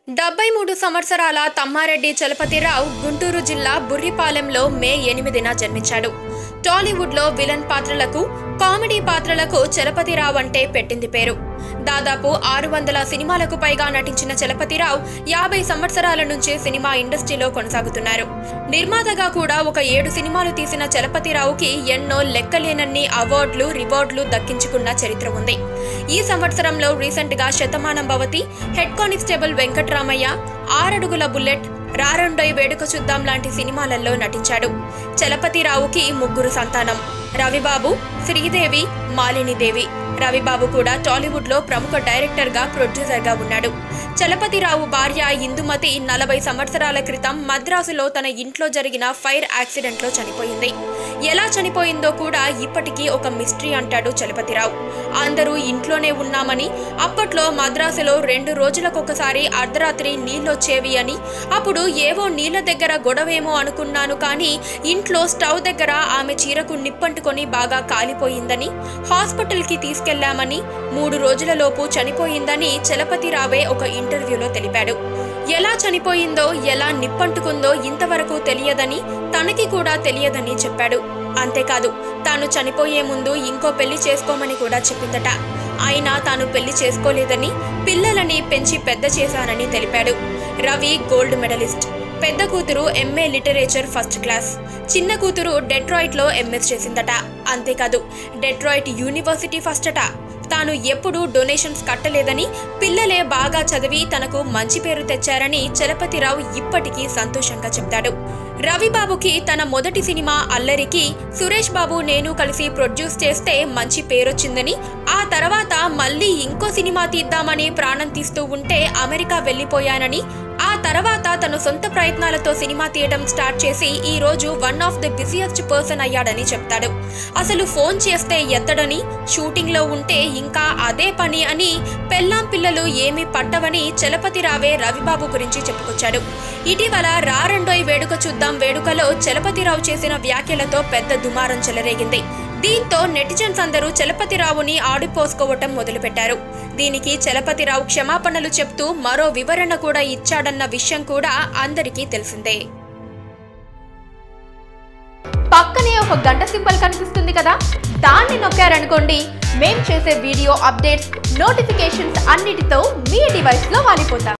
73 సంవత్సరాల తమ్మారెడ్డి చలపతిరావు గుంటూరు జిల్లా బుర్రిపాలెంలో మే 8న జన్మించాడు. టాలీవుడ్లో విలన్ పాత్రలకు, కామెడీ పాత్రలకు చలపతిరావు అంటే పెట్టింది పేరు. దాదాపు 600 సినిమాలకు పైగా నటించిన చలపతిరావు 50 సంవత్సరాల నుంచి సినిమా ఇండస్ట్రీలో కొనసాగుతున్నారు. నిర్మాతగా కూడా ఒక 7 సినిమాలు తీసిన చలపతిరావుకి ఎన్నో లెక్కలేనన్ని అవార్డులు, రివార్డులు దక్కించుకున్న చరిత్ర ఉంది. ఈ సంవత్సరంలో రీసెంట్ గా శతమానం భవతి, హెడ్ కానిస్టేబుల్ వెంకట్రామయ్య, 6 అడుగుల బుల్లెట్, రారండోయ్ వేడుక చూద్దాం లాంటి సినిమాలలో నటించాడు. చలపతిరావుకి 3 సంతానం: రవిబాబు, శ్రీదేవి, మాలినీదేవి. రవిబాబు కూడా టాలీవుడ్ లో ప్రముఖ డైరెక్టర్ గా, ప్రొడ్యూసర్ గా ఉన్నాడు. చలపతిరావు భార్య ఇందుమతి 40 సంవత్సరాల క్రితం మద్రాసులో తన ఇంట్లో జరిగిన ఫైర్ యాక్సిడెంట్ లో చనిపోయింది. ఎలా చనిపోయిందో కూడా ఇప్పటికీ ఒక మిస్టరీ అంటాడు చలపతిరావు. అందరూ ఇంట్లోనే ఉన్నామని, అప్పట్లో మద్రాసులో 2 రోజులకొకసారి అర్ధరాత్రి నీళ్ళొచ్చేవి అని, అప్పుడు ఏవో నీళ్ల దగ్గర గొడవేమో అనుకున్నాను, కానీ ఇంట్లో స్టవ్ దగ్గర ఆమె చీరకు నిప్పంటుకొని బాగా కాలిపోయిందని, హాస్పిటల్ కి తీసుకెళ్లామని, 3 రోజులలోపు చనిపోయిందని చలపతిరావే ఒక ఇంటర్వ్యూలో తెలిపాడు. ఎలా చనిపోయిందో, ఎలా నిప్పంటుకుందో ఇంతవరకు తెలియదని, తనకి కూడా తెలియదని చెప్పాడు. అంతేకాదు, తాను చనిపోయే ముందు ఇంకో పెళ్లి చేసుకోమని కూడా చెప్పిందట. అయినా తాను పెళ్లి చేసుకోలేదని, పిల్లలని పెంచి పెద్ద చేశానని తెలిపాడు. Ravi gold medallist. పెద్ద కూతురు ఎంఏ లిటరేచర్ ఫస్ట్ క్లాస్, చిన్న కూతురు డెట్రాయిట్ లో ఎంఎస్ చేసిందట. అంతేకాదు, డెట్రాయిట్ యూనివర్సిటీ ఫస్ట్ అట. తాను ఎప్పుడూ డొనేషన్స్ కట్టలేదని, పిల్లలే బాగా చదివి తనకు మంచి పేరు తెచ్చారని చలపతిరావు ఇప్పటికీ సంతోషంగా చెప్తాడు. రవిబాబుకి తన మొదటి సినిమా అల్లరికి సురేష్ బాబు, నేను కలిసి ప్రొడ్యూస్ చేస్తే మంచి పేరొచ్చిందని, ఆ తర్వాత మళ్ళీ ఇంకో సినిమా తీద్దామని ప్రాణం తీస్తూ ఉంటే అమెరికా వెళ్లిపోయానని, ఆ తర్వాత తను సొంత ప్రయత్నాలతో సినిమా తీయడం స్టార్ట్ చేసి ఈ రోజు one of the busiest person అయ్యాడని చెప్తాడు. అసలు ఫోన్ చేస్తే ఎత్తడని, షూటింగ్ లో ఉంటే ఇంకా అదే పని అని, పెళ్ళాం పిల్లలు ఏమీ పట్టవని చలపతిరావే రవిబాబు గురించి చెప్పుకొచ్చాడు. ఇటీవల రారండోయ్ వేడుక చూద్దాం వేడుకలో చలపతిరావు చేసిన వ్యాఖ్యలతో పెద్ద దుమారం చెలరేగింది. దీంతో నెటిజన్స్ అందరూ చలపతిరావుని ఆడిపోసుకోవటం మొదలుపెట్టారు. దీనికి చలపతిరావు క్షమాపణలు చెప్తూ మరో వివరణ కూడా ఇచ్చాడన్న విషయం కూడా అందరికీ తెలిసిందే. పక్కనే ఒక గంట సింబల్ కనిపిస్తుంది కదా, దాన్ని నొక్కారనుకోండి, మేం చేసే వీడియో అప్డేట్స్, నోటిఫికేషన్స్ అన్నిటితో మీ డివైస్ లో వాలిపోతాం.